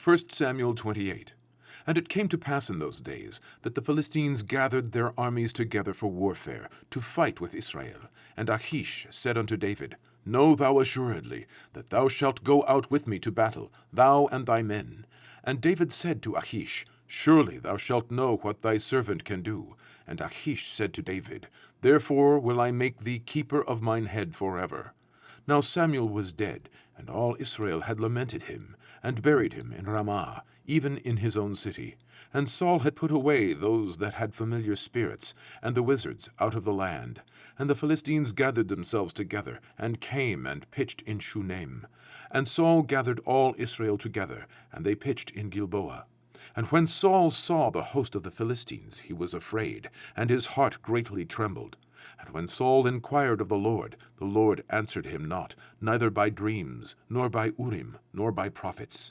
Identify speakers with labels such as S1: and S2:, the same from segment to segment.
S1: 1 Samuel 28. And it came to pass in those days that the Philistines gathered their armies together for warfare, to fight with Israel. And Achish said unto David, Know thou assuredly that thou shalt go out with me to battle, thou and thy men. And David said to Achish, Surely thou shalt know what thy servant can do. And Achish said to David, Therefore will I make thee keeper of mine head forever. Now Samuel was dead, and all Israel had lamented him, and buried him in Ramah, even in his own city. And Saul had put away those that had familiar spirits, and the wizards out of the land. And the Philistines gathered themselves together, and came and pitched in Shunem. And Saul gathered all Israel together, and they pitched in Gilboa. And when Saul saw the host of the Philistines, he was afraid, and his heart greatly trembled. And when Saul inquired of the Lord answered him not, neither by dreams, nor by Urim, nor by prophets.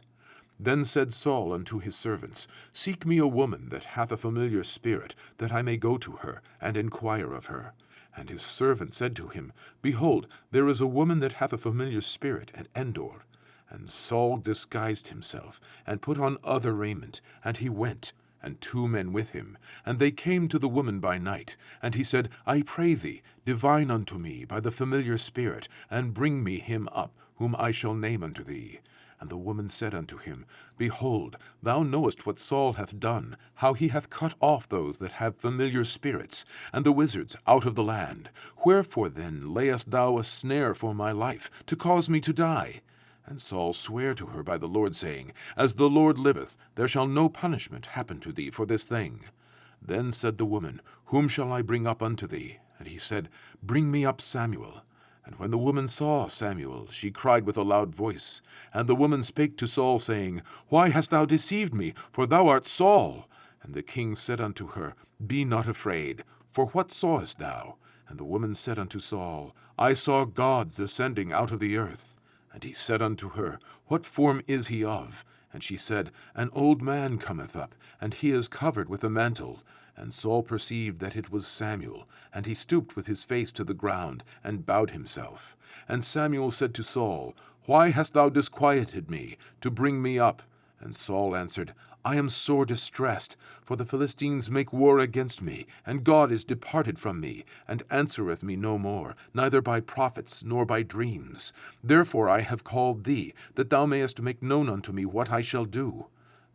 S1: Then said Saul unto his servants, Seek me a woman that hath a familiar spirit, that I may go to her, and inquire of her. And his servant said to him, Behold, there is a woman that hath a familiar spirit at Endor. And Saul disguised himself, and put on other raiment, and he went, and 2 men with him. And they came to the woman by night. And he said, I pray thee, divine unto me by the familiar spirit, and bring me him up, whom I shall name unto thee. And the woman said unto him, Behold, thou knowest what Saul hath done, how he hath cut off those that have familiar spirits, and the wizards out of the land. Wherefore then layest thou a snare for my life, to cause me to die? And Saul sware to her by the Lord, saying, As the Lord liveth, there shall no punishment happen to thee for this thing. Then said the woman, Whom shall I bring up unto thee? And he said, Bring me up Samuel. And when the woman saw Samuel, she cried with a loud voice. And the woman spake to Saul, saying, Why hast thou deceived me? For thou art Saul. And the king said unto her, Be not afraid, for what sawest thou? And the woman said unto Saul, I saw gods ascending out of the earth. And he said unto her, What form is he of? And she said, An old man cometh up, and he is covered with a mantle. And Saul perceived that it was Samuel, and he stooped with his face to the ground, and bowed himself. And Samuel said to Saul, Why hast thou disquieted me, to bring me up? And Saul answered, I am sore distressed, for the Philistines make war against me, and God is departed from me, and answereth me no more, neither by prophets nor by dreams. Therefore I have called thee, that thou mayest make known unto me what I shall do.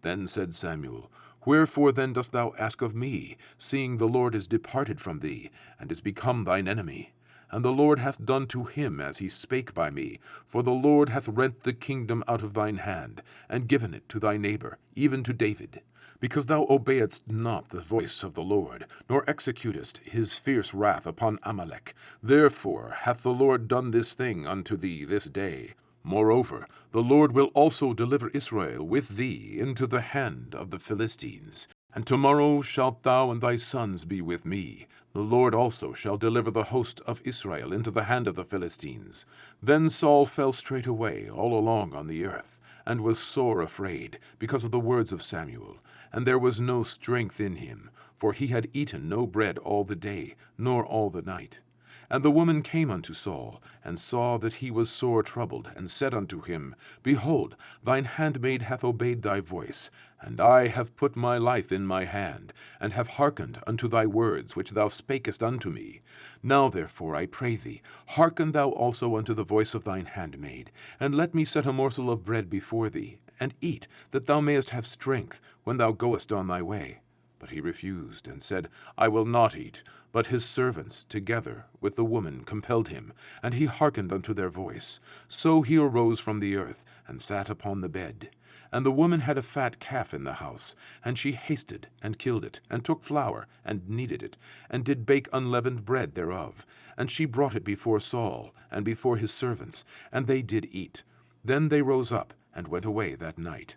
S1: Then said Samuel, Wherefore then dost thou ask of me, seeing the Lord is departed from thee, and is become thine enemy? And the Lord hath done to him as he spake by me, for the Lord hath rent the kingdom out of thine hand, and given it to thy neighbor, even to David. Because thou obeyedst not the voice of the Lord, nor executest his fierce wrath upon Amalek. Therefore hath the Lord done this thing unto thee this day. Moreover, the Lord will also deliver Israel with thee into the hand of the Philistines. And tomorrow shalt thou and thy sons be with me. The Lord also shall deliver the host of Israel into the hand of the Philistines. Then Saul fell straightway all along on the earth, and was sore afraid, because of the words of Samuel. And there was no strength in him, for he had eaten no bread all the day, nor all the night. And the woman came unto Saul, and saw that he was sore troubled, and said unto him, Behold, thine handmaid hath obeyed thy voice, and I have put my life in my hand, and have hearkened unto thy words which thou spakest unto me. Now therefore, I pray thee, hearken thou also unto the voice of thine handmaid, and let me set a morsel of bread before thee, and eat, that thou mayest have strength when thou goest on thy way. But he refused, and said, I will not eat. But his servants, together with the woman, compelled him, and he hearkened unto their voice. So he arose from the earth, and sat upon the bed. And the woman had a fat calf in the house, and she hasted, and killed it, and took flour, and kneaded it, and did bake unleavened bread thereof. And she brought it before Saul, and before his servants, and they did eat. Then they rose up, and went away that night.